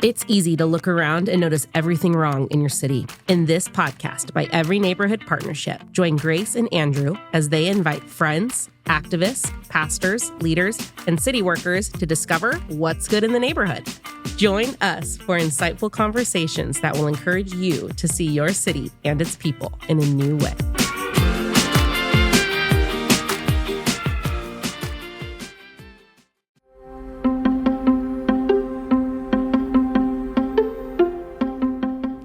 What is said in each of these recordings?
It's easy to look around and notice everything wrong in your city. In this podcast by Every Neighborhood Partnership, join Grace and Andrew as they invite friends, activists, pastors, leaders, and city workers to discover what's good in the neighborhood. Join us for insightful conversations that will encourage you to see your city and its people in a new way.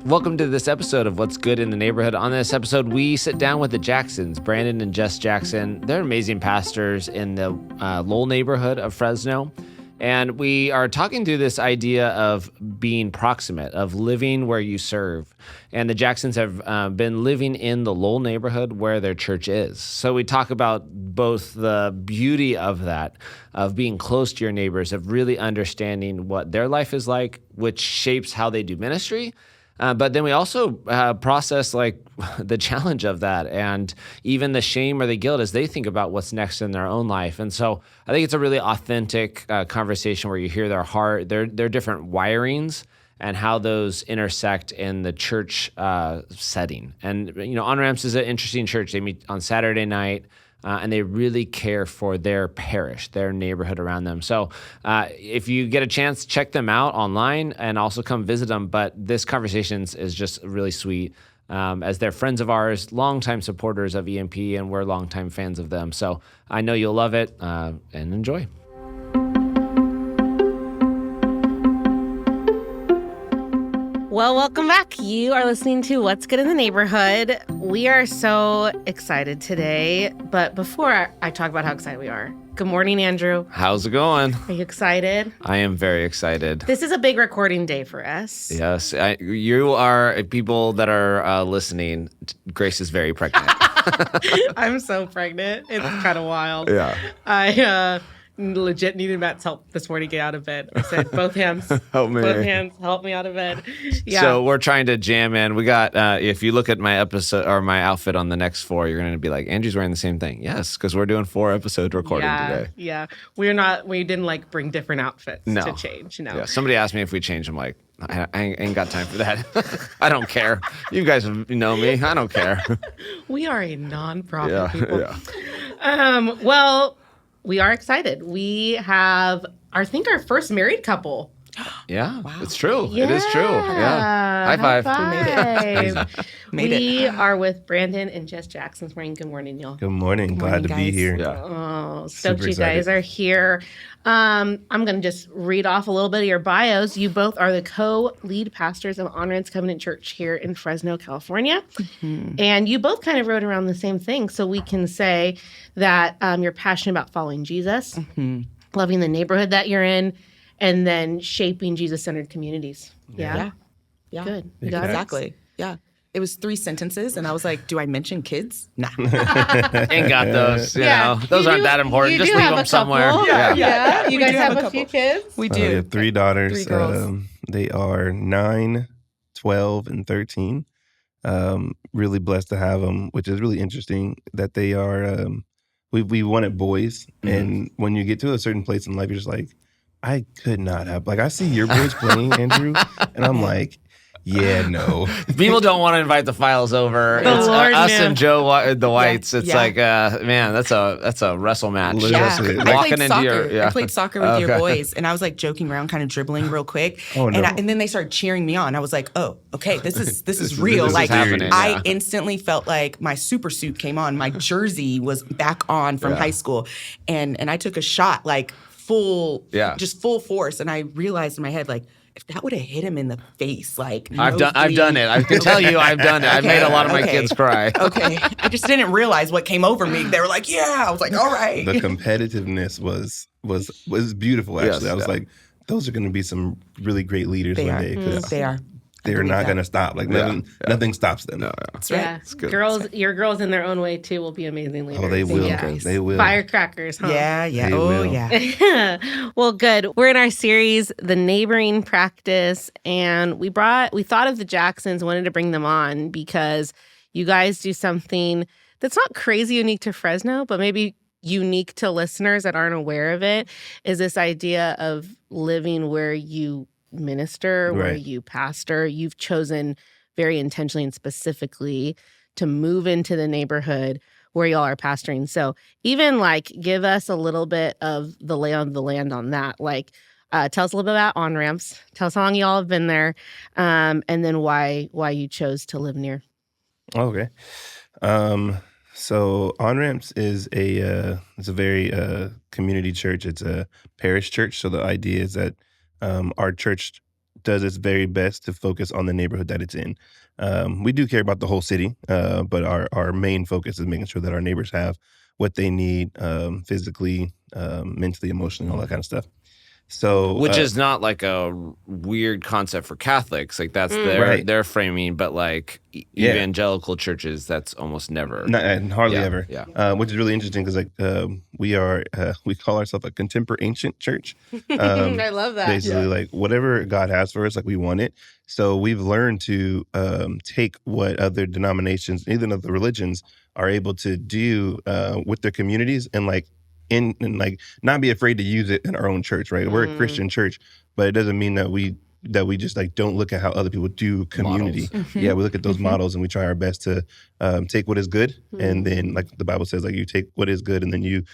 Welcome to this episode of What's Good in the Neighborhood. On this episode, we sit down with the Jacksons, Brandon and Jess Jackson. They're amazing pastors in the Lowell neighborhood of Fresno. And we are talking through this idea of being proximate, of living where you serve. And the Jacksons have been living in the Lowell neighborhood where their church is. So we talk about both the beauty of that, of being close to your neighbors, of really understanding what their life is like, which shapes how they do ministry. But then we also process like the challenge of that and even the shame or the guilt as they think about what's next in their own life. And so I think it's a really authentic conversation where you hear their heart, their different wirings and how those intersect in the church setting. And, you know, On-Ramps is an interesting church. They meet on Saturday night. And they really care for their parish, their neighborhood around them. So if you get a chance, check them out online and also come visit them. But this conversation is just really sweet as they're friends of ours, longtime supporters of EMP, and we're longtime fans of them. So I know you'll love it and enjoy. Well, welcome back. You are listening to What's Good in the Neighborhood. We are so excited today. But before I talk about how excited we are, good morning, Andrew. How's it going? Are you excited? I am very excited. This is a big recording day for us. Yes. You are people that are listening. Grace is very pregnant. I'm so pregnant. It's kind of wild. Yeah. I legit needed Matt's help this morning to get out of bed. I said, both hands, help me. Both hands, help me out of bed. Yeah. So we're trying to jam in. We got, if you look at my episode or my outfit on the next 4, you're going to be like, Andrew's wearing the same thing. Yes, because we're doing 4 episode recording today. Yeah. We didn't like bring different outfits to change. No. Yeah. Somebody asked me if we change. I'm like, I ain't got time for that. I don't care. You guys know me. I don't care. We are a nonprofit people. Yeah. Well, we are excited. We have, I think, our first married couple. Yeah, wow. It's true. Yeah. It is true. Yeah. High five. We made it. We are with Brandon and Jess Jackson this morning. Good morning, y'all. Good morning. Glad to be here. Yeah. Oh, stoked you guys are here. I'm going to just read off a little bit of your bios. You both are the co-lead pastors of On-Ramps Covenant Church here in Fresno, California. Mm-hmm. And you both kind of wrote around the same thing. So we can say that you're passionate about following Jesus, loving the neighborhood that you're in, and then shaping Jesus-centered communities. Yeah. Good. You got it? Exactly. Yeah. It was 3 sentences, and I was like, do I mention kids? Nah. Ain't got those. You know, those aren't that important. Just leave them somewhere. Yeah. You guys have a couple. few kids? We do. We have 3 daughters. 3 girls. They are 9, 12, and 13. Really blessed to have them, which is really interesting that they are, we wanted boys. Mm-hmm. And when you get to a certain place in life, you're just like, I could not have, like, I see your boys playing, Andrew, and I'm like, yeah, no. People don't want to invite the files over. The It's Lord us knew. and Joe, the Whites. It's Yeah. like, man, that's a wrestle match. Literally. I Walking played into soccer. your, I played soccer with your boys, and I was like joking around, kind of dribbling real quick. Oh, no. And then they started cheering me on. I was like, oh, okay, this is real. This is like happening, I yeah. instantly felt like my super suit came on. My jersey was back on from high school, and I took a shot like full force, and I realized in my head like, if that would have hit him in the face, like I've done it. I can tell you I've done it. I've made a lot of my kids cry. Okay, I just didn't realize what came over me. They were like, "Yeah," I was like, "All right." The competitiveness was beautiful. Actually, Yes, I was like, those are going to be some really great leaders They one are. day because They are. they're not going to stop. Like nothing stops them. No, That's right. Yeah. It's good. Your girls in their own way too will be amazing leaders. Oh, they will. Yeah. They will. Firecrackers, huh? Yeah. They Oh, will. yeah. Well, good. We're in our series, The Neighboring Practice, and we thought of the Jacksons, wanted to bring them on because you guys do something that's not crazy unique to Fresno, but maybe unique to listeners that aren't aware of it, is this idea of living where you minister, where Right. you pastor. You've chosen very intentionally and specifically to move into the neighborhood where y'all are pastoring. So even like give us a little bit of the lay of the land on that. Like tell us a little bit about on-ramps. Tell us how long y'all have been there, and then why you chose to live near. Okay. So On-Ramps is it's a very community church. It's a parish church. So the idea is that our church does its very best to focus on the neighborhood that it's in. We do care about the whole city, but our main focus is making sure that our neighbors have what they need physically, mentally, emotionally, all that kind of stuff. So, which is not like a weird concept for Catholics. Like that's Right. their framing, but like Yeah. evangelical churches, that's almost never. and hardly Yeah, ever. yeah. Which is really interesting because we call ourselves a contemporary ancient church. I love that. Basically, like whatever God has for us, like we want it. So we've learned to take what other denominations, even other religions, are able to do with their communities and like not be afraid to use it in our own church, right? We're a Christian church, but it doesn't mean that we just like don't look at how other people do community. Yeah, we look at those models and we try our best to take what is good, and then like the Bible says, like you take what is good and then you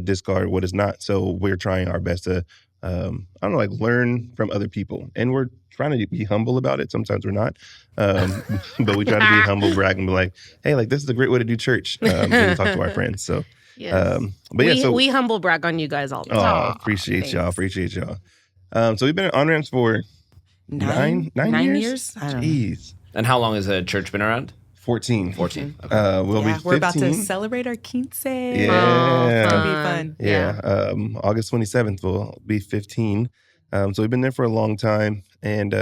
discard what is not. So we're trying our best to like learn from other people, and we're trying to be humble about it. Sometimes we're not, but we try to be humble, brag, and be like, hey, like this is a great way to do church, and talk to our friends. So. Yes. We humble brag on you guys all the time. Appreciate y'all. So we've been at On-Ramps for nine years? I don't know. Jeez. And how long has the church been around? 14. 14. Okay. We'll be 15. We're about to celebrate our quince. Yeah. It's gonna be fun. Yeah. August 27th will be 15. So we've been there for a long time, and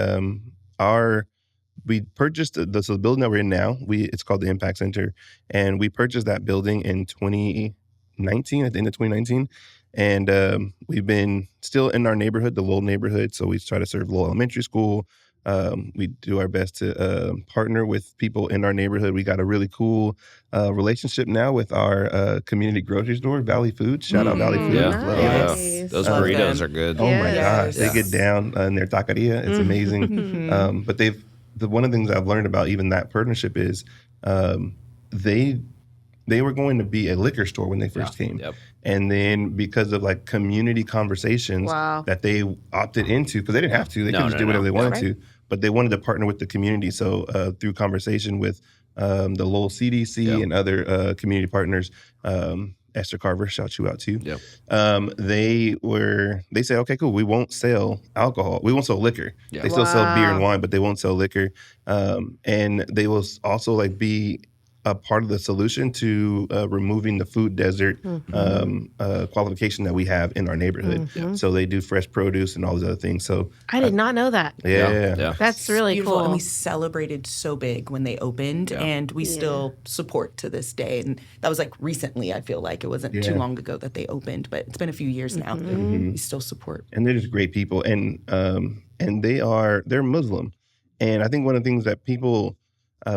we purchased the building that we're in now. It's called the Impact Center, and we purchased that building in 2019, at the end of 2019. And we've been still in our neighborhood, the Lowell neighborhood. So we try to serve Lowell Elementary School. We do our best to partner with people in our neighborhood. We got a really cool relationship now with our community grocery store, Valley Foods. Shout out Valley Foods. Yeah. Love Nice. Yeah. Those Love burritos them. are good. Oh my Yes. gosh, they get down in their taqueria. It's amazing. But one of the things I've learned about even that partnership is they were going to be a liquor store when they first came. Yep. And then because of like community conversations that they opted into, because they didn't have to, they could just do whatever they wanted to, but they wanted to partner with the community. So through conversation with the Lowell CDC and other community partners, Esther Carver, shout you out too. Yep. They said, okay, cool. We won't sell alcohol. We won't sell liquor. Yeah. They still sell beer and wine, but they won't sell liquor. And they will also like be a part of the solution to removing the food desert qualification that we have in our neighborhood. So they do fresh produce and all those other things. So I did not know that. Yeah. That's really Beautiful. cool. And we celebrated so big when they opened, and we still support to this day. And that was like recently, I feel like. It wasn't too long ago that they opened, but it's been a few years now. We still support. And they're just great people. And they're Muslim. And I think one of the things that people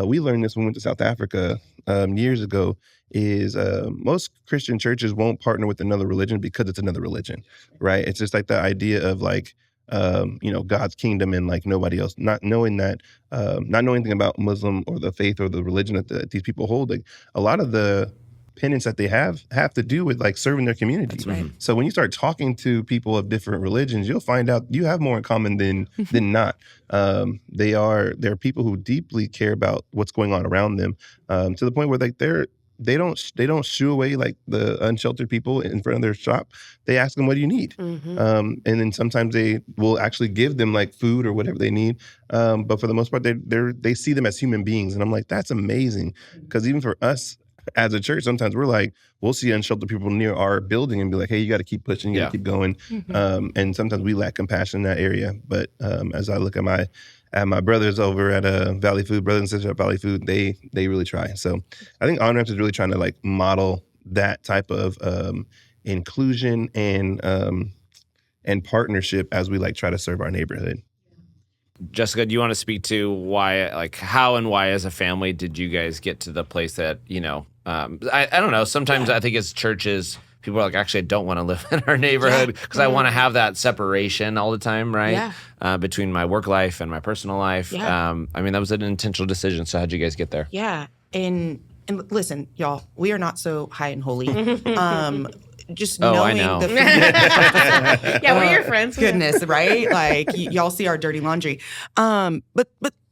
we learned this when we went to South Africa years ago is most Christian churches won't partner with another religion because it's another religion, right? It's just like the idea of like, God's kingdom and like nobody else, not knowing anything about Muslim or the faith or the religion that these people hold. Like a lot of the penance that they have to do with like serving their community. That's right. So when you start talking to people of different religions, you'll find out you have more in common than not. They're people who deeply care about what's going on around them, to the point where like they don't shoo away like the unsheltered people in front of their shop. They ask them, what do you need? And then sometimes they will actually give them like food or whatever they need. But for the most part, they see them as human beings. And I'm like, that's amazing. Because even for us as a church, sometimes we're like, we'll see unsheltered people near our building and be like, hey, you got to keep pushing, you got to keep going. And sometimes we lack compassion in that area. But as I look at my brothers over at Valley Food, brothers and sisters at Valley Food, they really try. So I think On-Ramps is really trying to like model that type of inclusion and partnership as we like try to serve our neighborhood. Jessica, do you want to speak to why, like how and why as a family did you guys get to the place that, I don't know, sometimes I think as churches, people are like, actually, I don't want to live in our neighborhood because I want to have that separation all the time, right? Yeah. Between my work life and my personal life. Yeah. I mean, that was an intentional decision. So how'd you guys get there? Yeah. And listen, y'all, we are not so high and holy. Just knowing I know. Yeah, we're your friends. Goodness, right? Like y'all see our dirty laundry. But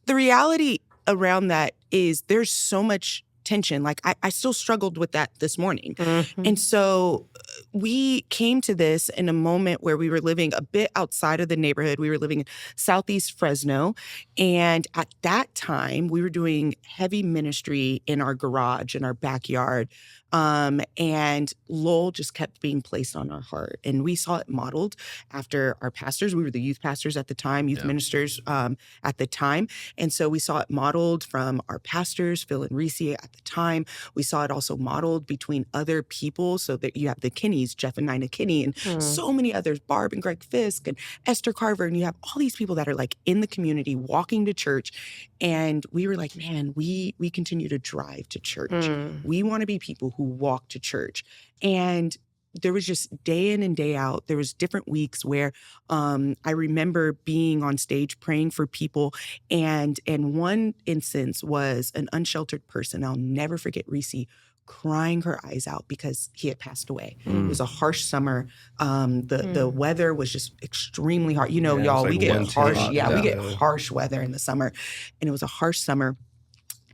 the reality around that is there's so much tension. Like I still struggled with that this morning. And so we came to this in a moment where we were living a bit outside of the neighborhood. We were living in Southeast Fresno. And at that time, we were doing heavy ministry in our garage, in our backyard. And Lowell just kept being placed on our heart. And we saw it modeled after our pastors. We were the youth pastors at the time, youth ministers at the time. And so we saw it modeled from our pastors, Phil and Reese at the time. We saw it also modeled between other people. So that you have the Kinneys, Jeff and Nina Kinney, and so many others, Barb and Greg Fisk and Esther Carver. And you have all these people that are like in the community walking to church. And we were like, man, we continue to drive to church. We want to be people who walk to church. And there was just day in and day out, there was different weeks where I remember being on stage praying for people. And one instance was an unsheltered person. I'll never forget Reese crying her eyes out because he had passed away. It was a harsh summer. The weather was just extremely hard. You know, y'all, we get harsh. We get harsh weather in the summer. And it was a harsh summer.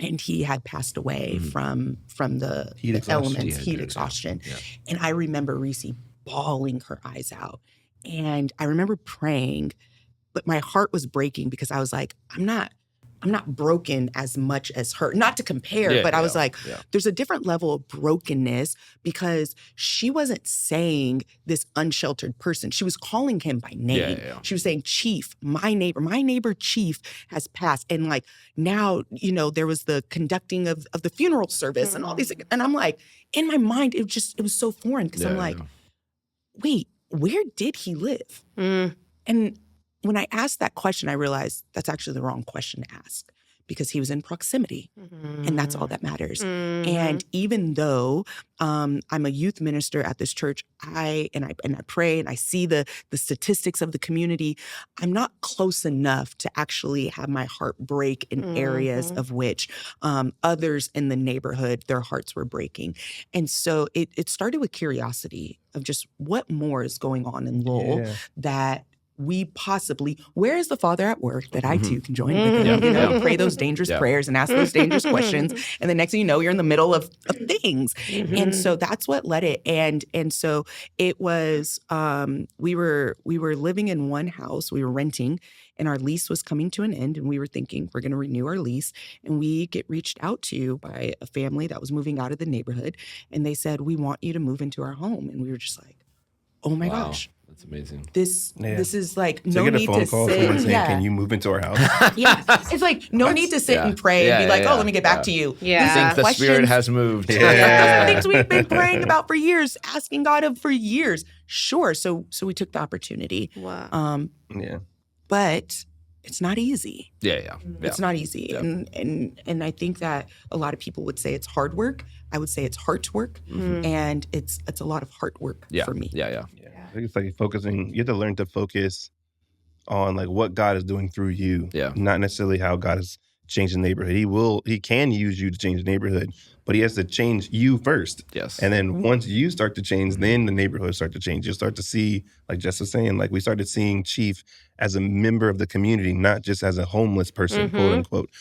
And he had passed away from the elements, heat exhaustion. Yeah. And I remember Reese bawling her eyes out. And I remember praying, but my heart was breaking because I was like, I'm not broken as much as her. Not to compare, but I was like, there's a different level of brokenness because she wasn't saying this unsheltered person. She was calling him by name. She was saying, Chief, my neighbor Chief has passed. And like now, you know, there was the conducting of the funeral service and all these things. And I'm like, in my mind, it was so foreign because I'm like, wait, where did he live? And when I asked that question, I realized that's actually the wrong question to ask because he was in proximity and that's all that matters. And even though I'm a youth minister at this church, I pray and I see the statistics of the community, I'm not close enough to actually have my heart break in areas of which others in the neighborhood, their hearts were breaking. And so it started with curiosity of just what more is going on in Lowell that we possibly, where is the Father at work that I too can join with him, pray those dangerous prayers and ask those dangerous questions. And the next thing you know, you're in the middle of things. And so that's what led it. And so it was, we were living in one house, we were renting, and our lease was coming to an end. And we were thinking we're going to renew our lease. And we get reached out to by a family that was moving out of the neighborhood. And they said, we want you to move into our home. And we were just like, oh my gosh. That's amazing. This is like so no need to call sit. Someone saying, can you move into our house? It's like no need to sit and pray and be like, oh, let me get back to you. I think the Spirit has moved. Those are things we've been praying about for years, asking God of for years. Sure. So we took the opportunity. Wow. But it's not easy. It's not easy. And I think that a lot of people would say it's hard work. I would say it's heart work. And it's a lot of heart work for me. I think it's like focusing. You have to learn to focus on like what God is doing through you, not necessarily how God is changing the neighborhood. He can use you to change the neighborhood, but he has to change you first. And then once you start to change, then the neighborhood start to change. You'll start to see, like Jess was saying, like we started seeing Chief as a member of the community, not just as a homeless person, quote unquote.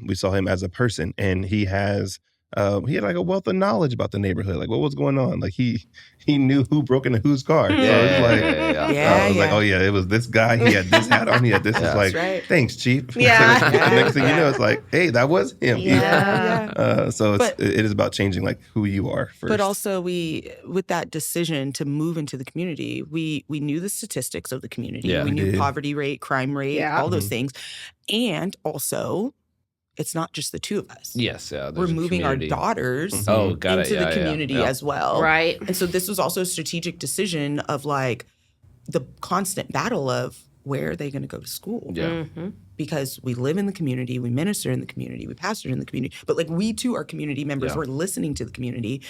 We saw him as a person, and he had like a wealth of knowledge about the neighborhood, like what was going on. Like he knew who broke into whose car. So it's like, I was like, oh yeah, it was this guy. He had this hat on. He had this. It's like, thanks, Chief. The next thing you know, it's like, hey, that was him. So it is about changing like who you are first. But also with that decision to move into the community, we knew the statistics of the community. We knew poverty rate, crime rate, all those things. And also, it's not just the two of us. We're moving our daughters into the community as well. Right. And so this was also a strategic decision of like the constant battle of where are they going to go to school? Because we live in the community, we minister in the community, we pastor in the community. But like we too are community members. We're listening to the community.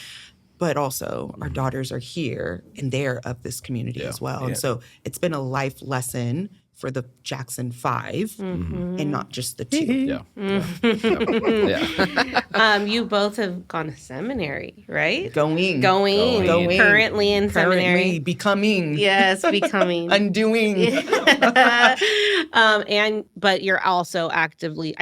but also our daughters are here and they're of this community as well. And so it's been a life lesson for the Jackson 5 and not just the 2. You both have gone to seminary, right? Going. Currently in seminary. Becoming. Yes, becoming. Undoing. But you're also actively,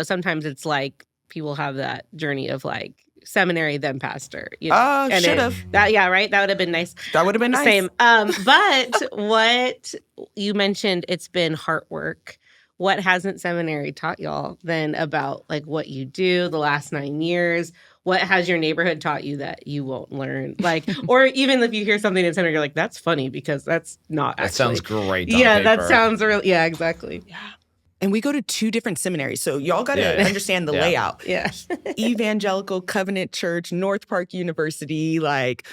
sometimes it's like people have that journey of like seminary then pastor. Should have. Right? That would have been nice. That would have been nice. Same. But what you mentioned, it's been heart work. What hasn't seminary taught y'all then about like what you do the last 9 years? What has your neighborhood taught you that you won't learn? Like, or even if you hear something in seminary, you're like, that's funny because that's not that actually. Sounds great. That sounds really, exactly. Yeah. And we go to 2 different seminaries. So y'all got to understand the layout. Yeah. Evangelical Covenant Church, North Park University, like,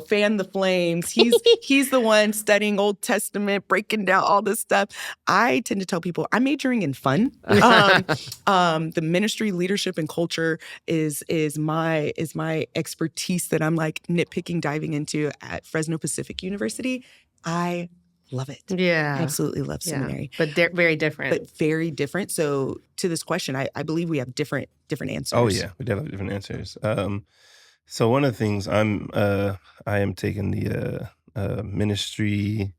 fan the flames. He's the one studying Old Testament, breaking down all this stuff. I tend to tell people I'm majoring in fun. The ministry, leadership, and culture is my expertise that I'm like nitpicking, diving into at Fresno Pacific University. I love it. Yeah. Absolutely love seminary. But they're very different. But very different. So to this question, I believe we have different answers. Oh yeah, we definitely have different answers. So one of the things I am taking the ministry,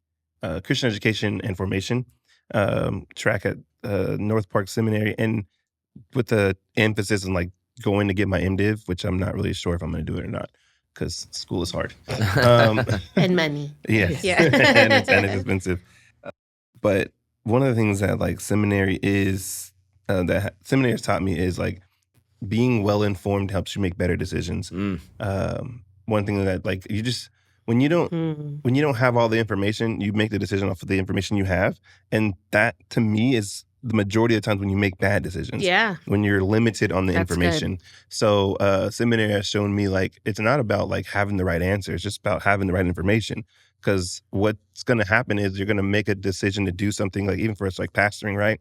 Christian education and formation track at North Park Seminary, and with the emphasis on like going to get my MDiv, which I'm not really sure if I'm going to do it or not because school is hard. And money. Yes. Yeah. and it's expensive. But one of the things that like seminary is, that seminary has taught me is like being well-informed helps you make better decisions. One thing that like when you don't have all the information, you make the decision off of the information you have. And that to me is the majority of the times when you make bad decisions. Yeah. When you're limited on the That's information. Good. So seminary has shown me like it's not about like having the right answer. It's just about having the right information. Because what's going to happen is you're going to make a decision to do something like even for us like pastoring, right?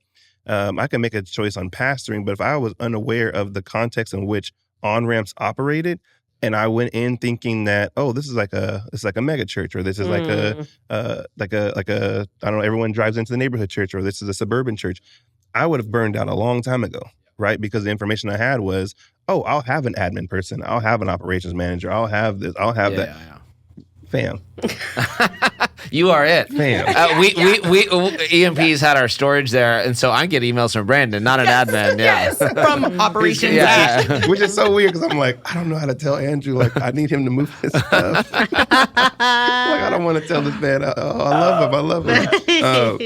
I can make a choice on pastoring, but if I was unaware of the context in which on-ramps operated, and I went in thinking that, oh, this is like a mega church, or this is like a I don't know, everyone drives into the neighborhood church, or this is a suburban church, I would have burned out a long time ago, right? Because the information I had was, oh, I'll have an admin person, I'll have an operations manager, I'll have this, I'll have that. Yeah. Fam. You are it. Fam. We EMP's had our storage there, and so I get emails from Brandon, not an admin. Yeah. Yes, from operations. Yeah. Which is so weird because I'm like, I don't know how to tell Andrew. Like, I need him to move his stuff. Like, I don't want to tell this man. I love him.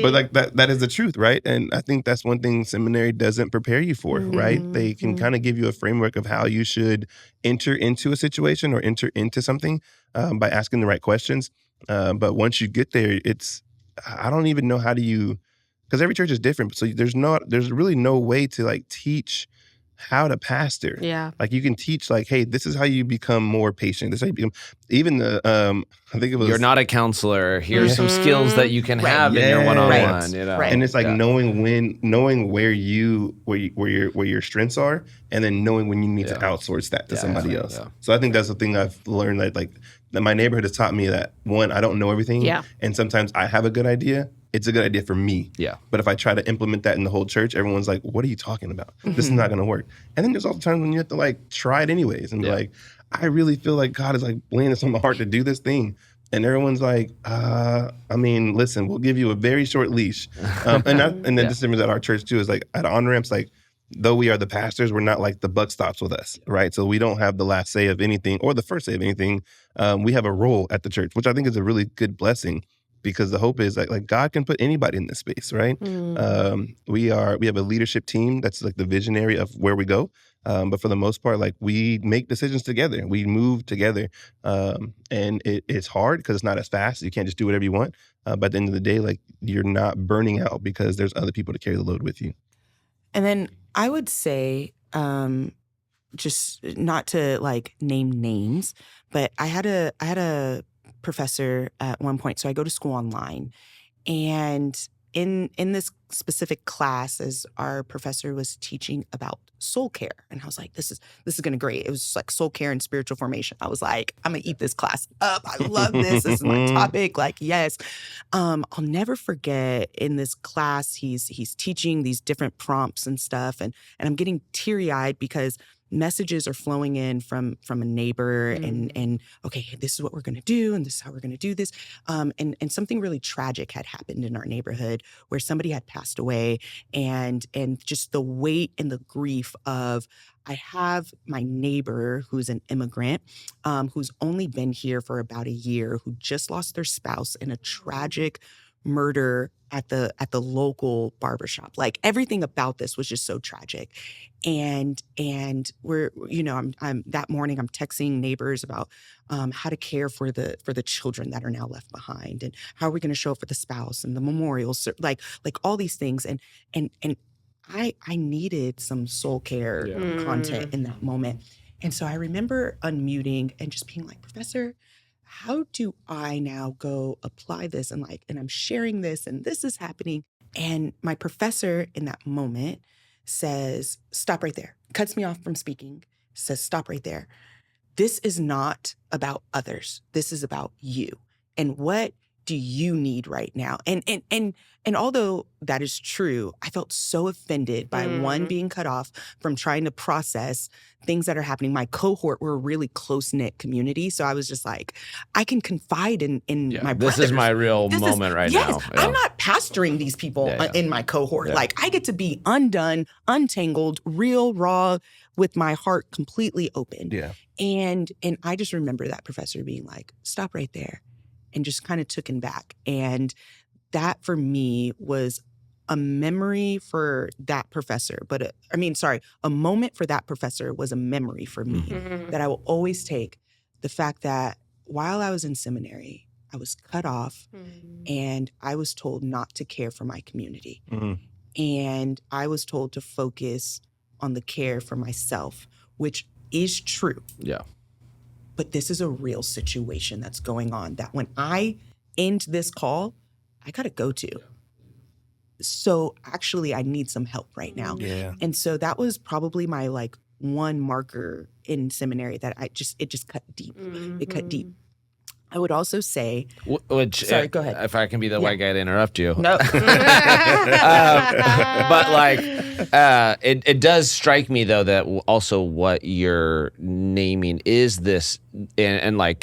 But like that is the truth, right? And I think that's one thing seminary doesn't prepare you for, right? They can kind of give you a framework of how you should enter into a situation or enter into something by asking the right questions. But once you get there, I don't even know how do you, because every church is different. So there's really no way to like teach how to pastor. Yeah. Like you can teach like, hey, this is how you become more patient. This is how you become, even the, I think it was. You're not a counselor. Here's some skills that you can have in your one-on-one. Right. You know? Right. And it's like knowing where your strengths are, and then knowing when you need to outsource that to somebody else. Yeah. So I think that's the thing I've learned that my neighborhood has taught me that, one, I don't know everything. Yeah. And sometimes I have a good idea. It's a good idea for me. Yeah. But if I try to implement that in the whole church, everyone's like, what are you talking about? This is not going to work. And then there's all the times when you have to like try it anyways and be like, I really feel like God is like laying this on my heart to do this thing. And everyone's like, I mean, listen, we'll give you a very short leash. And then the difference at our church too is like at on-ramps, like, though we are the pastors, we're not like the buck stops with us, right? So we don't have the last say of anything or the first say of anything. We have a role at the church, which I think is a really good blessing, because the hope is like God can put anybody in this space, right? We have a leadership team that's like the visionary of where we go. But for the most part, like we make decisions together, we move together. And it's hard because it's not as fast. You can't just do whatever you want. But at the end of the day, like you're not burning out because there's other people to carry the load with you. And then I would say, just not to like name names, but I had a professor at one point. So I go to school online, and in this specific class, as our professor was teaching about soul care, and I was like, this is going to be great. It was just like soul care and spiritual formation. I was like, I'm gonna eat this class up. I love this. This is my topic. Like, yes. I'll never forget in this class, he's teaching these different prompts and stuff, and I'm getting teary-eyed because messages are flowing in from a neighbor and okay, this is what we're going to do and this is how we're going to do this. And something really tragic had happened in our neighborhood where somebody had passed away, and just the weight and the grief of, I have my neighbor who's an immigrant, who's only been here for about a year, who just lost their spouse in a tragic murder at the local barbershop. Like, everything about this was just so tragic. And we're, I'm that morning I'm texting neighbors about how to care for the children that are now left behind, and how are we going to show up for the spouse and the memorials, like all these things. And I needed some soul care content in that moment. And so I remember unmuting and just being like, Professor, how do I now go apply this? And I'm sharing this, and this is happening. And my professor in that moment says, stop right there. Cuts me off from speaking, says, stop right there. This is not about others. This is about you. And what do you need right now? And although that is true, I felt so offended by one, being cut off from trying to process things that are happening. My cohort were a really close-knit community. So I was just like, I can confide in my brothers. This is my real moment right now. Yes, I'm not pastoring these people in my cohort. Yeah. Like, I get to be undone, untangled, real, raw, with my heart completely open. Yeah. And I just remember that professor being like, stop right there. And just kind of taken back. And that for me was a memory for that professor. But a moment for that professor was a memory for me that I will always take. The fact that while I was in seminary, I was cut off and I was told not to care for my community. And I was told to focus on the care for myself, which is true. Yeah. But this is a real situation that's going on that when I end this call, I got to go to. So actually, I need some help right now. Yeah. And so that was probably my one marker in seminary that it just cut deep. It cut deep. I would also say, sorry, go ahead. If I can be the white guy to interrupt you. No. But it does strike me though that also what you're naming is this, and I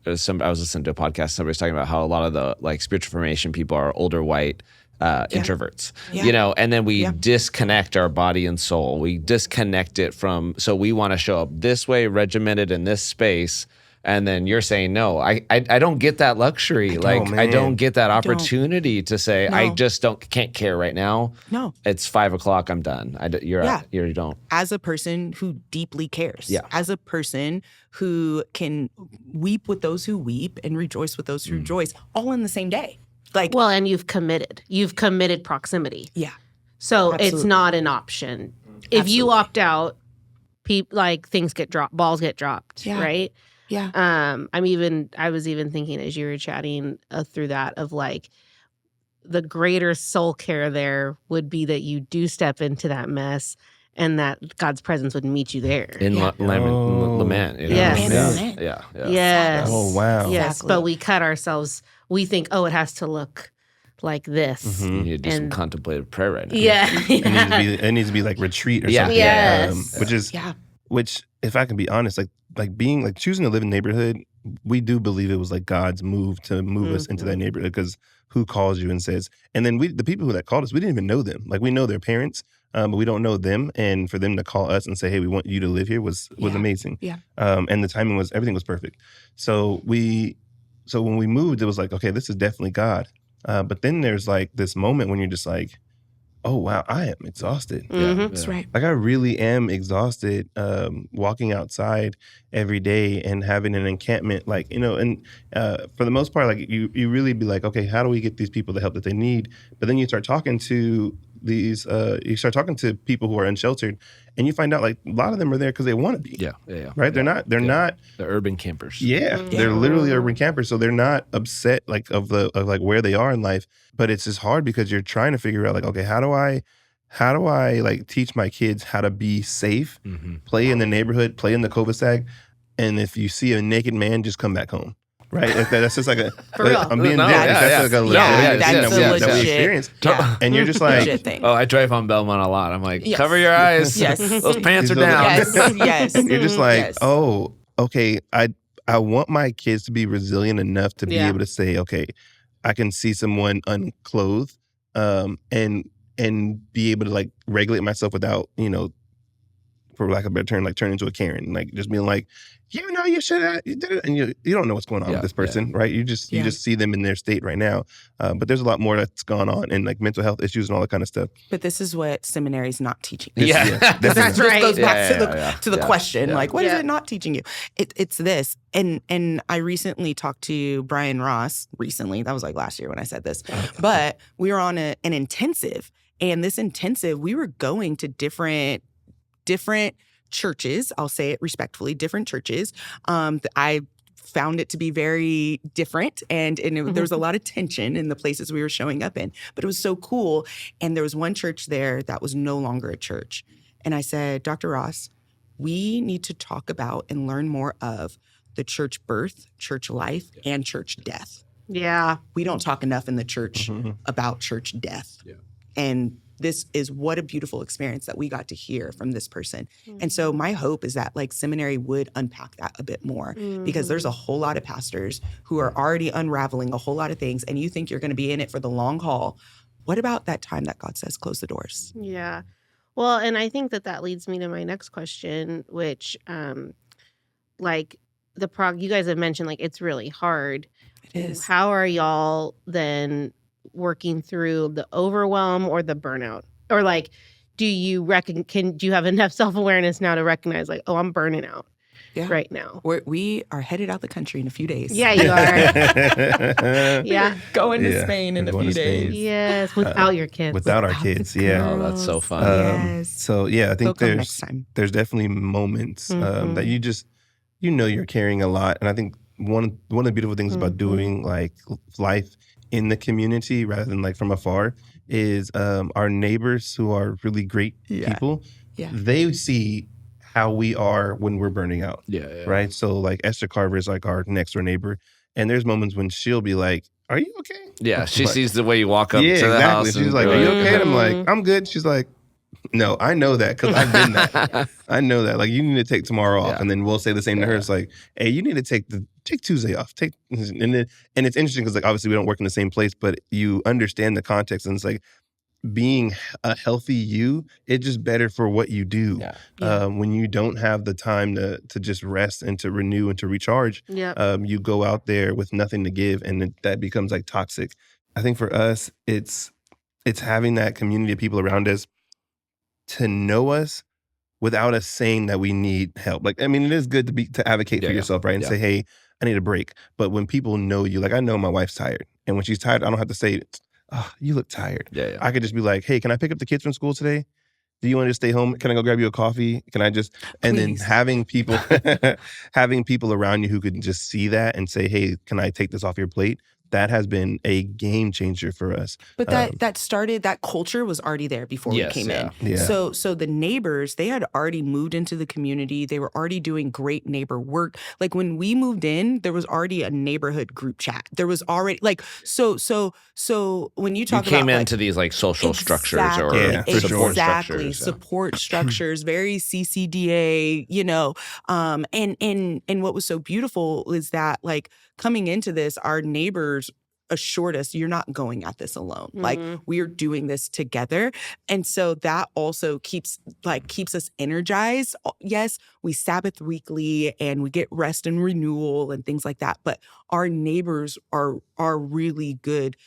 was listening to a podcast. Somebody was talking about how a lot of the spiritual formation people are older white introverts, and then we disconnect our body and soul. We disconnect it from, so we want to show up this way, regimented in this space. And then you're saying, no, I don't get that luxury. I don't get that opportunity to say, I just can't care right now. No. It's 5:00. I'm done. You don't. As a person who deeply cares. Yeah. As a person who can weep with those who weep and rejoice with those who rejoice, all in the same day. And you've committed. You've committed proximity. Yeah. So it's not an option. If you opt out, things get dropped, balls get dropped, right? Yeah. I was even thinking as you were chatting through that of the greater soul care there would be that you do step into that mess and that God's presence would meet you there. In lament. Yes. Yeah. Yes. Oh, wow. Yes. Exactly. But we cut ourselves. We think, it has to look like this. You need to do some contemplative prayer right now. Yeah. It needs to be retreat or something. Yes. Which, if I can be honest, being choosing to live in a neighborhood, we do believe it was God's move to move us into that neighborhood, because who calls you and says, and then the people that called us, we didn't even know them. We know their parents, but we don't know them. And for them to call us and say, hey, we want you to live here was amazing. Yeah. And the timing everything was perfect. So when we moved, it was okay, this is definitely God. But then there's this moment when you're just oh, wow, I am exhausted. That's right. I really am exhausted walking outside every day and having an encampment, and for the most part, you really be okay, how do we get these people the help that they need? But then you start talking to you start talking to people who are unsheltered, and you find out like a lot of them are there because they want to be. Yeah. Right? They're not. They're urban campers. Yeah, they're literally urban campers, so they're not upset like of like where they are in life. But it's just hard because you're trying to figure out like, okay, how do I like teach my kids how to be safe, play in the neighborhood, play in the cul-de-sac, and if you see a naked man, just come back home. Right? That's just like a. For real. I'm being that's like a legit that we experience. Yeah. And you're just like, oh, I drive on Belmont a lot. I'm like, cover your eyes. Yes. Those pants are down. Yes. You're just like, oh, okay. I want my kids to be resilient enough to be able to say, okay, I can see someone unclothed, and be able to like regulate myself without, for lack of a better term, like turn into a Karen, like just being like, you should have, you did it, and you don't know what's going on with this person, right? You just see them in their state right now, but there's a lot more that's gone on, and like mental health issues and all that kind of stuff. But this is what seminary's not teaching. That's right. Goes back to the question, like, what is it not teaching you? It's this, and I recently talked to Brian Ross. That was like last year when I said this, but we were on an intensive, and this intensive, we were going to different churches, I'll say it respectfully, different churches. I found it to be very different, and there was a lot of tension in the places we were showing up in, but it was so cool. And there was one church there that was no longer a church. And I said, Dr. Ross, we need to talk about and learn more of the church birth, church life, and church death. Yeah. We don't talk enough in the church about church death. Yeah. And this is what a beautiful experience that we got to hear from this person. And so my hope is that like seminary would unpack that a bit more, because there's a whole lot of pastors who are already unraveling a whole lot of things, and you think you're going to be in it for the long haul. What about that time that God says, close the doors? Yeah. Well, and I think that leads me to my next question, which like you guys have mentioned, like it's really hard. It is. How are y'all then working through the overwhelm or the burnout? Or like, do you have enough self-awareness now to recognize like, oh, I'm burning out right now? We are headed out the country in a few days. Yeah, you are. Yeah. Going to Spain in a few days. Yes, without your kids. Without our kids, Oh, that's so fun. Yes. So I think there's definitely moments that you're carrying a lot. And I think one of the beautiful things about doing like life in the community rather than like from afar is our neighbors who are really great people. Yeah. They see how we are when we're burning out. Yeah. Right. So like Esther Carver is like our next door neighbor, and there's moments when she'll be like, "Are you okay?" Yeah. She sees the way you walk up to the house. She's like, "Are you okay?" And I'm like, "I'm good." She's like, "No, I know that because I've been that. I know that. Like, you need to take tomorrow off." And then we'll say the same to her. It's like, "Hey, you need to take Tuesday off." And it's interesting because like obviously we don't work in the same place, but you understand the context, and it's like being a healthy you, it's just better for what you do. When you don't have the time to just rest and to renew and to recharge, you go out there with nothing to give, and that becomes like toxic. I think for us, it's having that community of people around us to know us without us saying that we need help. Like, I mean, it is good to advocate for yourself, right? And say, hey, I need a break. But when people know you, like I know my wife's tired. And when she's tired, I don't have to say, "Oh, you look tired." I could just be like, "Hey, can I pick up the kids from school today? Do you want to just stay home? Can I go grab you a coffee? Can I just..." And then having people around you who could just see that and say, "Hey, can I take this off your plate?" That has been a game changer for us. But that culture was already there before we came in. Yeah. So the neighbors, they had already moved into the community. They were already doing great neighbor work. Like when we moved in, there was already a neighborhood group chat. There was already like, so when you talk about... You came into these like social structures or support structures. Support structures, very CCDA, and what was so beautiful is that like coming into this, our neighbors assured us, you're not going at this alone. Like we are doing this together. And so that also keeps us energized. Yes, we Sabbath weekly and we get rest and renewal and things like that. But our neighbors are really good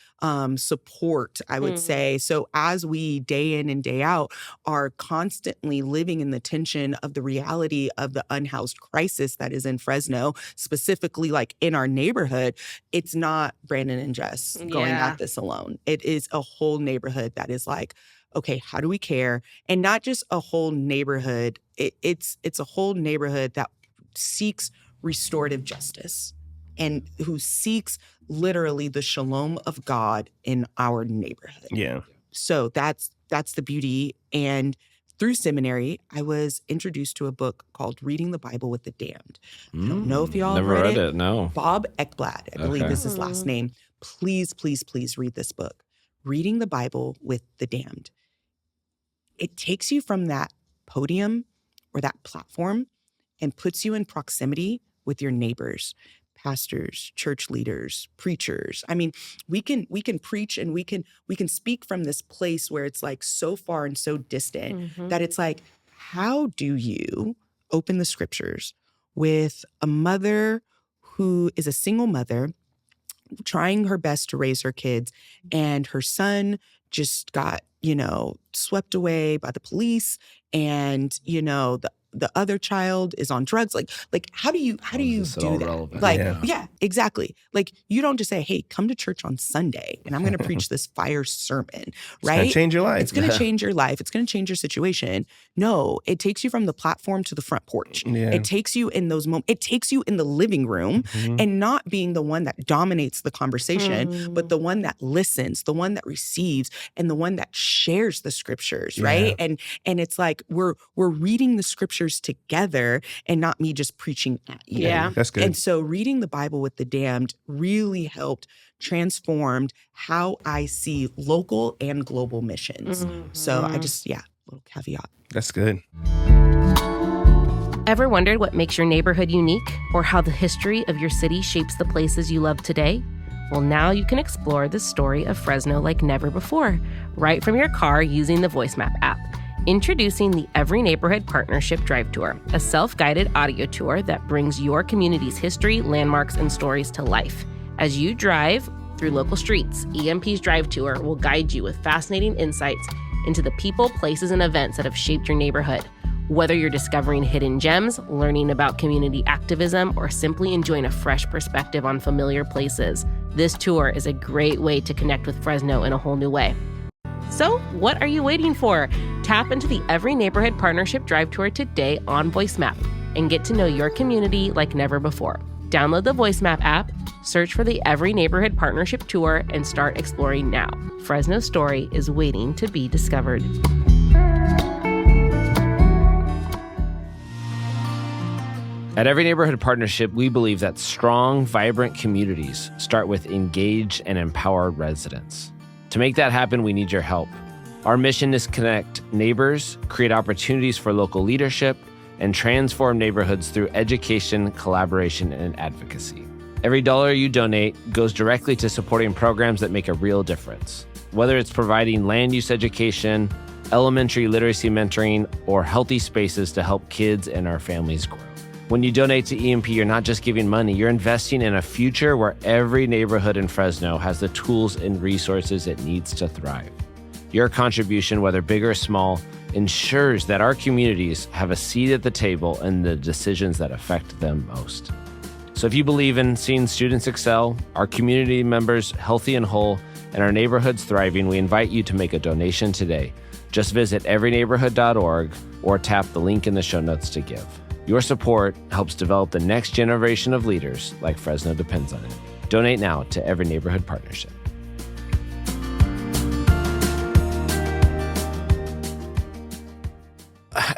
support, I would say. So as we day in and day out are constantly living in the tension of the reality of the unhoused crisis that is in Fresno, specifically like in our neighborhood, it's not Brandon and Jess going at this alone. It is a whole neighborhood that is like, okay, how do we care? And not just a whole neighborhood. It's a whole neighborhood that seeks restorative justice and who seeks literally the shalom of God in our neighborhood. Yeah. So that's the beauty. And through seminary, I was introduced to a book called Reading the Bible with the Damned. I don't know if y'all Never read it. No. Bob Ekblad, I believe is his last name. Please, please, please read this book. Reading the Bible with the Damned. It takes you from that podium or that platform and puts you in proximity with your neighbors, pastors, church leaders, preachers. I mean, we can preach and we can speak from this place where it's like so far and so distant that it's like, how do you open the scriptures with a mother who is a single mother trying her best to raise her kids, and her son just got, swept away by the police, and, the other child is on drugs. Like how do you do that? Relevant. Like, yeah, exactly. Like, you don't just say, hey, come to church on Sunday and I'm going to preach this fire sermon, right? It's going to change your life. It's going to change your life. It's going to change your situation. No, it takes you from the platform to the front porch. Yeah. It takes you in those moments. It takes you in the living room and not being the one that dominates the conversation, but the one that listens, the one that receives, and the one that shares the scriptures, right? And it's like we're reading the scriptures together and not me just preaching at you. Yeah. That's good. And so reading the Bible with the Damned really helped transformed how I see local and global missions. So I just, little caveat. That's good. Ever wondered what makes your neighborhood unique or how the history of your city shapes the places you love today? Well, now you can explore the story of Fresno like never before, right from your car using the VoiceMap app. Introducing the Every Neighborhood Partnership Drive Tour, a self-guided audio tour that brings your community's history, landmarks, and stories to life. As you drive through local streets, EMP's Drive Tour will guide you with fascinating insights into the people, places, and events that have shaped your neighborhood. Whether you're discovering hidden gems, learning about community activism, or simply enjoying a fresh perspective on familiar places, this tour is a great way to connect with Fresno in a whole new way. So, what are you waiting for? Tap into the Every Neighborhood Partnership Drive Tour today on VoiceMap and get to know your community like never before. Download the VoiceMap app, search for the Every Neighborhood Partnership Tour, and start exploring now. Fresno's story is waiting to be discovered. At Every Neighborhood Partnership, we believe that strong, vibrant communities start with engaged and empowered residents. To make that happen, we need your help. Our mission is to connect neighbors, create opportunities for local leadership, and transform neighborhoods through education, collaboration, and advocacy. Every dollar you donate goes directly to supporting programs that make a real difference. Whether it's providing land use education, elementary literacy mentoring, or healthy spaces to help kids and our families grow. When you donate to EMP, you're not just giving money, you're investing in a future where every neighborhood in Fresno has the tools and resources it needs to thrive. Your contribution, whether big or small, ensures that our communities have a seat at the table in the decisions that affect them most. So if you believe in seeing students excel, our community members healthy and whole, and our neighborhoods thriving, we invite you to make a donation today. Just visit everyneighborhood.org or tap the link in the show notes to give. Your support helps develop the next generation of leaders like Fresno depends on it. Donate now to Every Neighborhood Partnership.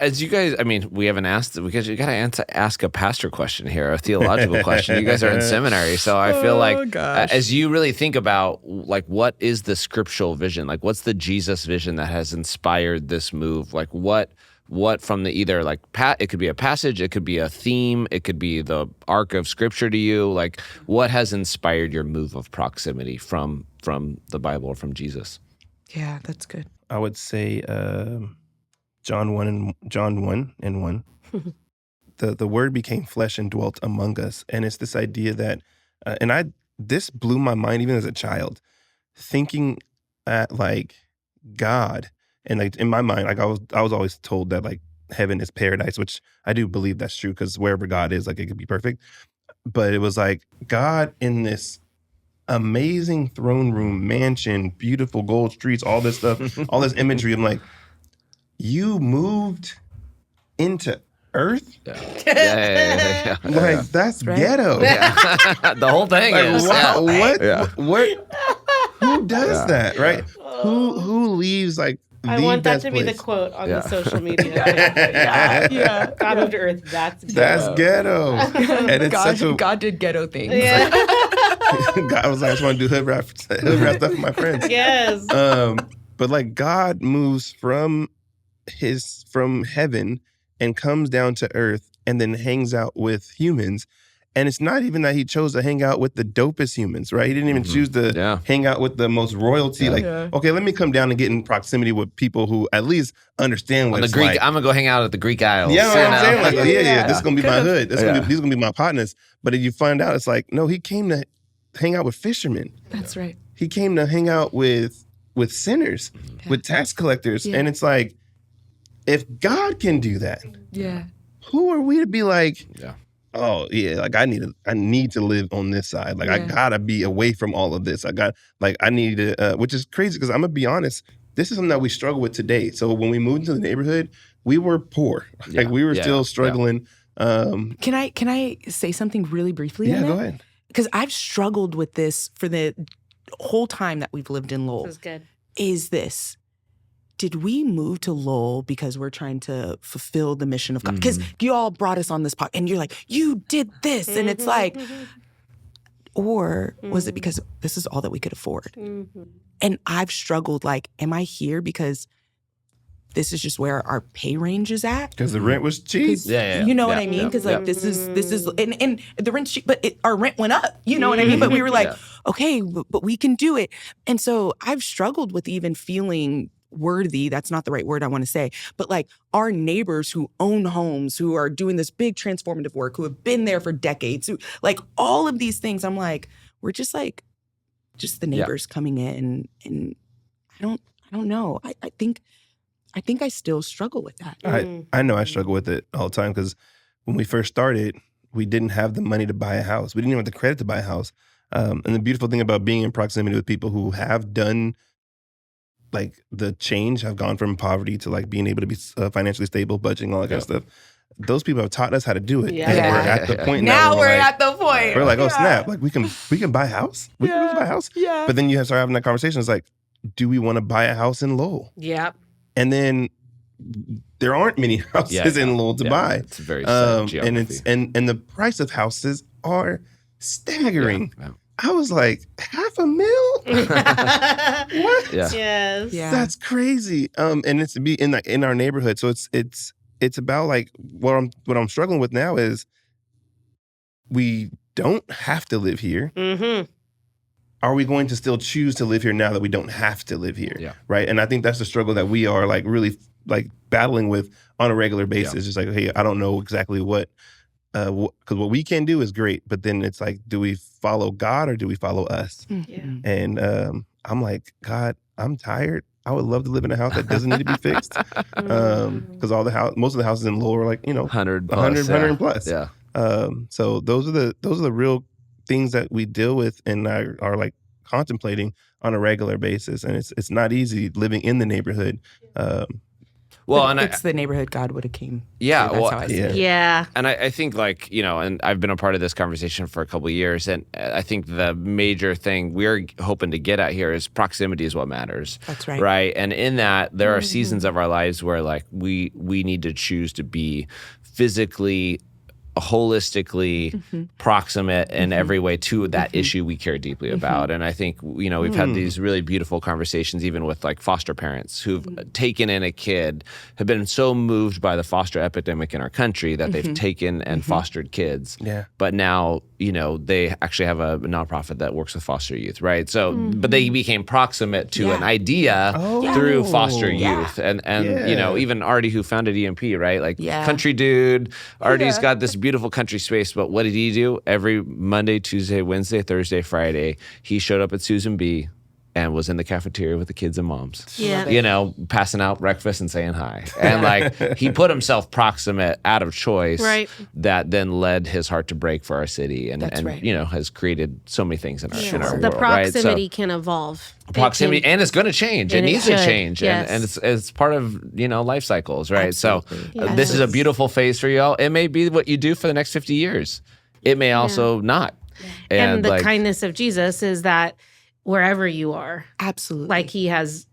As you guys, we haven't asked, because you got to ask a pastor question here, a theological question. You guys are in seminary, so I feel as you really think about, what is the scriptural vision? What's the Jesus vision that has inspired this move? What from the either it could be a passage, it could be a theme, it could be the arc of scripture to you. What has inspired your move of proximity from the Bible or from Jesus? Yeah, that's good. I would say John 1 and 1. The word became flesh and dwelt among us. And it's this idea that, this blew my mind even as a child, thinking at God. And in my mind, I was always told that heaven is paradise, which I do believe that's true, because wherever God is, it could be perfect. But it was God in this amazing throne room, mansion, beautiful gold streets, all this stuff, all this imagery. I'm like, you moved into Earth? Yeah. Like, that's ghetto. Yeah. The whole thing Like, is. wow, Yeah. what? Who does that, right? Who leaves like I the want that best to be the place? quote on the social media. Yeah. God moved to Earth. That's That's ghetto. And it's God did ghetto things. Yeah. God was like, I just want to do hood rap stuff with my friends. Yes. But like God moves from heaven and comes down to earth and then hangs out with humans. And it's not even that he chose to hang out with the dopest humans, right? He didn't even choose to hang out with the most royalty. Okay, let me come down and get in proximity with people who at least understand what it's like. I'm going to go hang out at the Greek Isles. Yeah, what I'm saying? Like, this is going to be my hood. These are going to be my partners. But if you find out, it's like, no, he came to hang out with fishermen. That's right. He came to hang out with sinners, with tax collectors. Yeah. And it's like, if God can do that, who are we to be like, oh yeah, like I need to live on this side. Like I gotta be away from all of this. I need to, which is crazy because I'm gonna be honest, this is something that we struggle with today. So when we moved into the neighborhood, we were poor. Like we were still struggling. Can I say something really briefly? Yeah, go ahead. Because I've struggled with this for the whole time that we've lived in Lowell. This is good. Is this? Did we move to Lowell because we're trying to fulfill the mission of God? Because you all brought us on this podcast and you're like, you did this. And it's like, or was it because this is all that we could afford? And I've struggled, like, am I here because this is just where our pay range is at? Because the rent was cheap. You know what I mean? Because this is, and the rent's cheap, but our rent went up. You know what I mean? But we were like, okay, but we can do it. And so I've struggled with even feeling worthy. That's not the right word I want to say. But like our neighbors who own homes, who are doing this big transformative work, who have been there for decades, who like all of these things, I'm like, we're just the neighbors coming in, and I don't know. I think I still struggle with that. I know I struggle with it all the time because when we first started, we didn't have the money to buy a house. We didn't even have the credit to buy a house. And the beautiful thing about being in proximity with people who have done like the change, have gone from poverty to like being able to be financially stable, budgeting, all that kind of stuff. Those people have taught us how to do it. Yeah. And we're at the point now. We're at the point. We're like, oh snap! Like we can buy a house. We can really buy a house. Yeah. But then you have to start having that conversation. It's like, do we want to buy a house in Lowell? Yep. And then there aren't many houses in Lowell to buy. It's very geography. And the price of houses are staggering. Yeah. I was like, $500,000? What? Yeah. Yes. Yeah. That's crazy. And it's to be in our neighborhood. So it's about like what I'm struggling with now is we don't have to live here. Mm-hmm. Are we going to still choose to live here now that we don't have to live here? Yeah. Right. And I think that's the struggle that we are like really like battling with on a regular basis. Yeah. Just like, hey, I don't know exactly what. Because what we can do is great, but then it's like, do we follow God or do we follow us? Yeah. And I'm like, God, I'm tired. I would love to live in a house that doesn't need to be fixed. Because most of the houses in Lowell are like, 100 plus. Yeah. So those are the real things that we deal with and are like contemplating on a regular basis. And it's not easy living in the neighborhood. It's the neighborhood God would have came. Yeah. That's how I see it. Yeah. And I think like, and I've been a part of this conversation for a couple of years. And I think the major thing we're hoping to get at here is proximity is what matters. That's right. Right. And in that, there are seasons of our lives where like we need to choose to be physically, holistically proximate in every way to that issue we care deeply about. And I think, we've had these really beautiful conversations even with like foster parents who've taken in a kid, have been so moved by the foster epidemic in our country that they've taken and fostered kids. Yeah. But now, they actually have a nonprofit that works with foster youth, right? So, but they became proximate to an idea through foster youth. And even Artie, who founded EMP, right? Like country dude, Artie's got this beautiful country space, but what did he do? Every Monday, Tuesday, Wednesday, Thursday, Friday, he showed up at Susan B. and was in the cafeteria with the kids and moms. Yeah. You know, passing out breakfast and saying hi. And like he put himself proximate out of choice. Right. That then led his heart to break for our city and you know, has created so many things in our, in our world. The proximity right? can evolve. Proximity, and it's going to change. It needs to change. Yes. And it's part of, you know, life cycles, right? Absolutely. So this is a beautiful phase for you all. It may be what you do for the next 50 years. It may also not. And the kindness of Jesus is that wherever you are, absolutely, like he has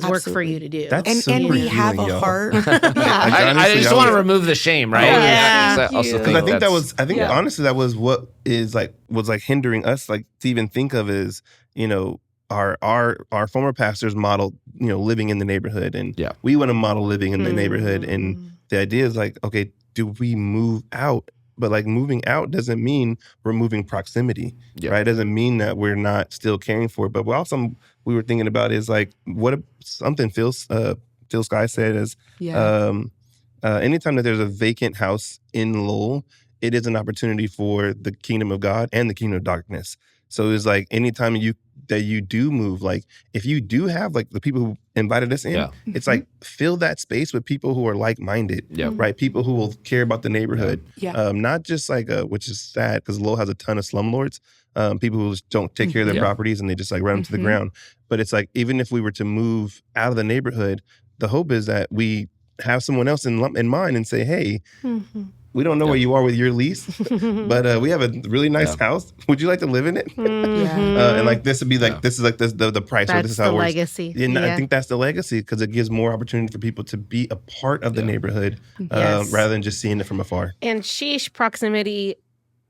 work for you to do. That's and we healing, have a y'all. heart. I just want to remove the shame, right? Because I think that was, honestly, that was what was hindering us, like to even think of as, you know, our former pastors modeled, you know, living in the neighborhood, and we want to model living in the neighborhood, and the idea is like, okay, do we move out? But like moving out doesn't mean we're moving proximity, right? It doesn't mean that we're not still caring for it. But we were thinking about is like, what if something Phil Sky said is, anytime that there's a vacant house in Lowell, it is an opportunity for the kingdom of God and the kingdom of darkness. So it's like anytime you do move, like if you do have like the people who invited us in, it's like fill that space with people who are like-minded, right? People who will care about the neighborhood. Not just like, which is sad because Lowell has a ton of slumlords, people who just don't take care of their properties and they just like run them to the ground. But it's like, even if we were to move out of the neighborhood, the hope is that we have someone else in mind and say, hey, we don't know where you are with your lease, but we have a really nice house. Would you like to live in it? And like this would be like, this is like the price. That's or this is how the it works. legacy. And I think that's the legacy because it gives more opportunity for people to be a part of the neighborhood rather than just seeing it from afar. And sheesh, proximity,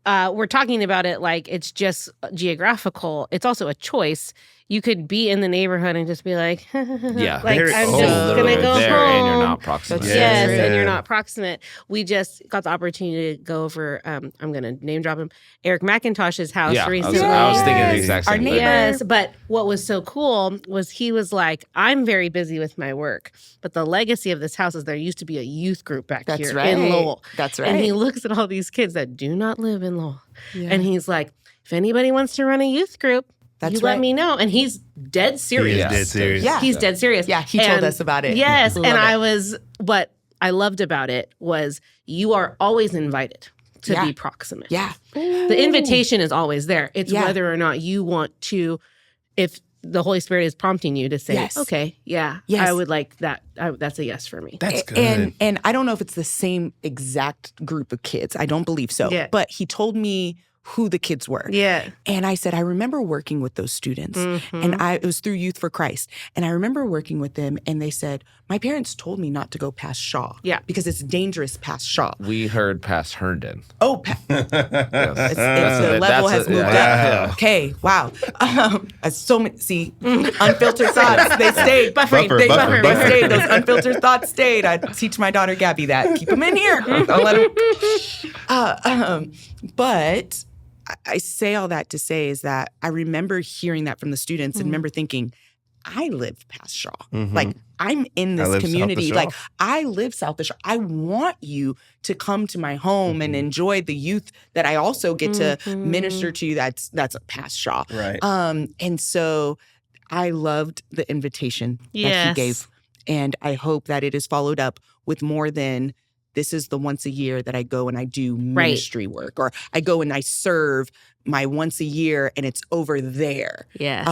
we're talking about it like it's just geographical. It's also a choice. You could be in the neighborhood and just be like, like I'm just going to go there home. And you're not proximate. Yes, and you're not proximate. We just got the opportunity to go over, I'm going to name drop him, Eric McIntosh's house recently. I was thinking the exact same thing. Yes, but what was so cool was he was like, I'm very busy with my work, but the legacy of this house is there used to be a youth group back here in Lowell. That's right. And he looks at all these kids that do not live in Lowell. And he's like, if anybody wants to run a youth group, let me know. And he's dead serious. He is dead serious. Yeah. He's dead serious. Yeah, he told us about it. Yes. What I loved about it was you are always invited to be proximate. Yeah. The invitation is always there. It's whether or not you want to, if the Holy Spirit is prompting you to say, okay, I would like that. That's a yes for me. That's good. And I don't know if it's the same exact group of kids. I don't believe so. Yeah. But he told me who the kids were. Yeah. And I said, I remember working with those students. And it was through Youth for Christ. And I remember working with them and they said, my parents told me not to go past Shaw. Yeah. Because it's dangerous past Shaw. We heard past Herndon. Oh, the level has moved up. Okay, wow. So many, see, unfiltered thoughts, they stayed. Buffering. They stayed. Those unfiltered thoughts stayed. I teach my daughter Gabby that. Keep them in here. Don't let them. But I say all that to say is that I remember hearing that from the students and remember thinking, I live past Shaw. Like, I'm in this community. Like, I live south of Shaw. I want you to come to my home and enjoy the youth that I also get to minister to. That's past Shaw. Right. And so I loved the invitation that he gave. And I hope that it is followed up with more than this is the once a year that I go and I do ministry work, or I go and I serve my once a year and it's over there. Yes.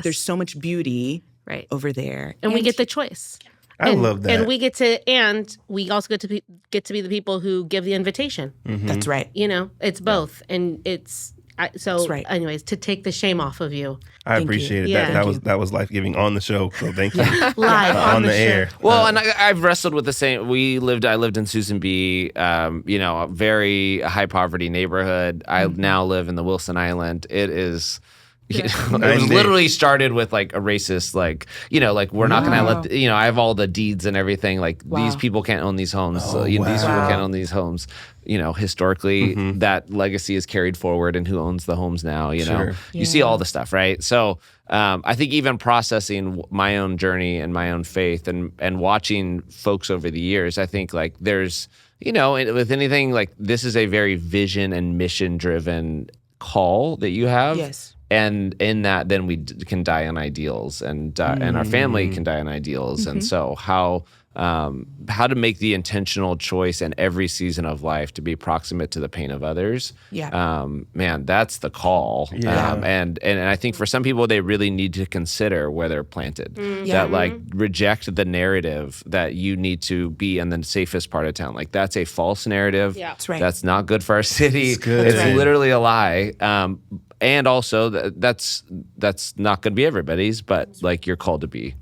There's so much beauty over there. And we get the choice. I love that. And we get to, and we also get to be the people who give the invitation. That's right. You know, it's both. And it's, anyways, to take the shame off of you. I appreciate it. Yeah. That was life-giving on the show. So thank you. Live on the air. Well, and I've wrestled with the same. I lived in Susan B. A very high poverty neighborhood. I now live in the Wilson Island. It is. It was literally started with like a racist, we're not going to let, I have all the deeds and everything. Like these people can't own these homes. These people can't own these homes. Historically, that legacy is carried forward, and who owns the homes now, you see all the stuff, right? So I think even processing my own journey and my own faith and watching folks over the years, I think like there's, with anything, like this is a very vision and mission driven call that you have. Yes. And in that, then we can die on ideals, and our family can die on ideals. And so how to make the intentional choice in every season of life to be proximate to the pain of others. Man, that's the call. And I think for some people, they really need to consider where they're planted. That like reject the narrative that you need to be in the safest part of town. Like that's a false narrative. That's right. That's not good for our city. It's good. It's literally a lie. And also that's not going to be everybody's, but like you're called to be.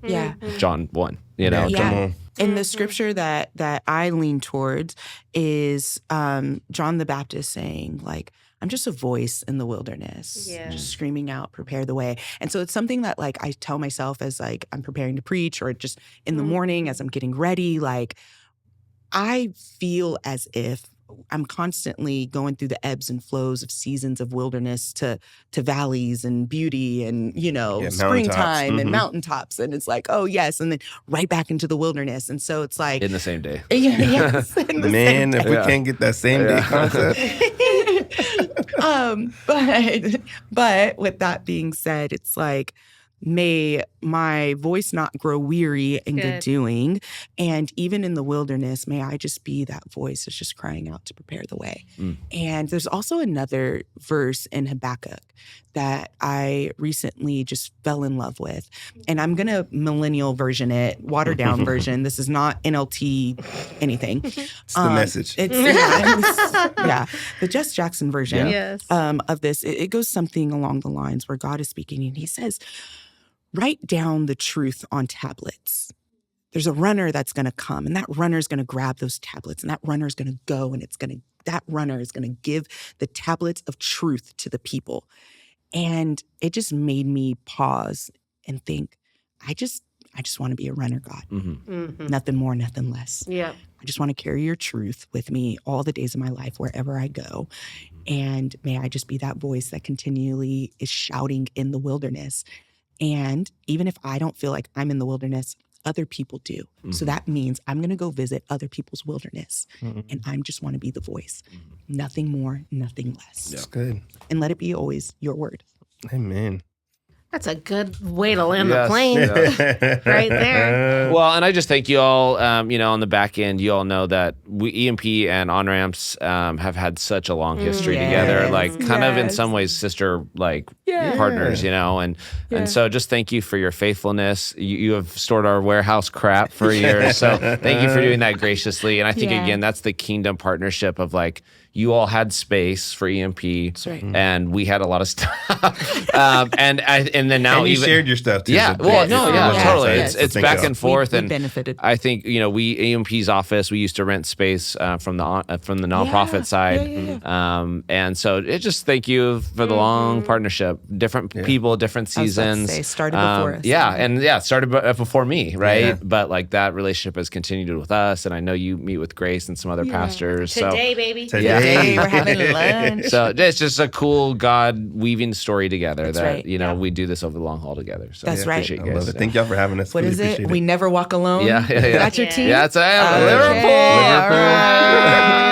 John 1, you know. Come on. And the scripture that I lean towards is John the Baptist saying, like, I'm just a voice in the wilderness, just screaming out, prepare the way. And so it's something that like I tell myself as like I'm preparing to preach, or just in the morning as I'm getting ready. Like I feel as if I'm constantly going through the ebbs and flows of seasons of wilderness to valleys and beauty and, you know, springtime and mountaintops. And it's like, oh, yes. And then right back into the wilderness. And so it's like. In the same day. Man, if we can't get that same day concept. But with that being said, it's like, may my voice not grow weary in good doing. And even in the wilderness, may I just be that voice that's just crying out to prepare the way. And there's also another verse in Habakkuk that I recently just fell in love with. And I'm going to millennial version it, watered down version. This is not NLT anything. It's the message. The Jess Jackson version of this. It goes something along the lines where God is speaking and he says, write down the truth on tablets. There's a runner that's going to come, and that runner is going to grab those tablets, and that runner is going to go, and that runner is going to give the tablets of truth to the people. And it just made me pause and think, I just want to be a runner, God. Nothing more, nothing less. I just want to carry your truth with me all the days of my life, wherever I go. And may I just be that voice that continually is shouting in the wilderness. And even if I don't feel like I'm in the wilderness, other people do. So that means I'm going to go visit other people's wilderness. And I just want to be the voice. Nothing more, nothing less. That's good. And let it be always your word. Amen. That's a good way to land the plane right there. Well, and I just thank you all, on the back end, you all know that EMP and On-Ramps have had such a long history together, like kind of in some ways sister partners, and so just thank you for your faithfulness. You have stored our warehouse crap for years, so thank you for doing that graciously. And I think, again, that's the kingdom partnership of like, you all had space for EMP, and we had a lot of stuff. And then now you shared your stuff too. Totally. It's back and forth, we and benefited. I think we EMP's office. We used to rent space from the nonprofit side, and so it just thank you for the long partnership. Different people, different seasons. Started before us. It started before me, right? Yeah. But like that relationship has continued with us, and I know you meet with Grace and some other pastors. Today, baby. Today we're having lunch. So it's just a cool God weaving story together. That's We do this over the long haul together. So that's right. I love it. Thank y'all for having us. What is it? We never walk alone. Yeah. That's your team. Yeah, it's Liverpool.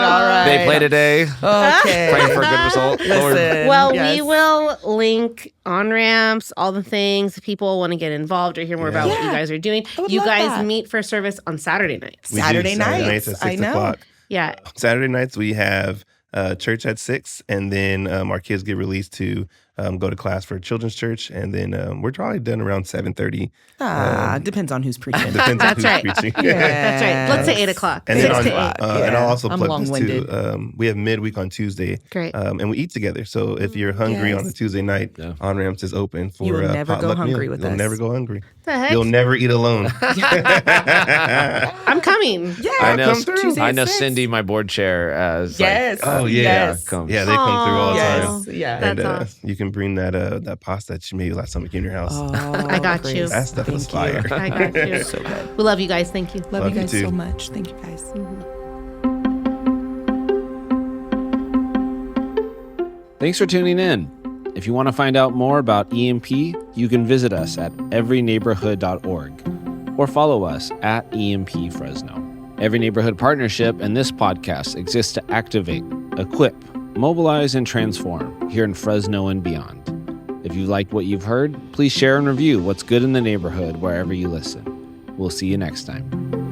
All right. They play today. Okay. Praying for a good result. Well, we will link On-Ramps, all the things. People want to get involved or hear more about what you guys are doing. You guys meet for service on Saturday nights. Saturday nights at 6 o'clock. Yeah. Saturday nights we have church at 6, and then our kids get released to go to class for children's church, and then we're probably done around 7:30. Depends on who's preaching. That's right. Preaching. That's right. Let's say 8 o'clock. And 6 then to 8. And I'll also plug this long-winded. too. We have midweek on Tuesday. Great. And we eat together. So if you're hungry on a Tuesday night, On-Ramps is open for you will never go hungry with us. You'll never go hungry. The heck? You'll never eat alone. I'm coming. Yeah, I know. Tuesday I know 6. Cindy, my board chair. Yes. Oh yeah. Yes. Comes. Yeah, they come through all the time. Yeah. And That's awesome. you can bring that pasta that you made last time we came to your house. I got you. That stuff was fire. I got you. So good. We love you guys. Thank you. Love you guys too. so much. Thank you guys. Thanks for tuning in. If you want to find out more about EMP, you can visit us at everyneighborhood.org or follow us at EMP Fresno. Every Neighborhood Partnership and this podcast exists to activate, equip, mobilize, and transform here in Fresno and beyond. If you liked what you've heard, please share and review What's Good in the Neighborhood wherever you listen. We'll see you next time.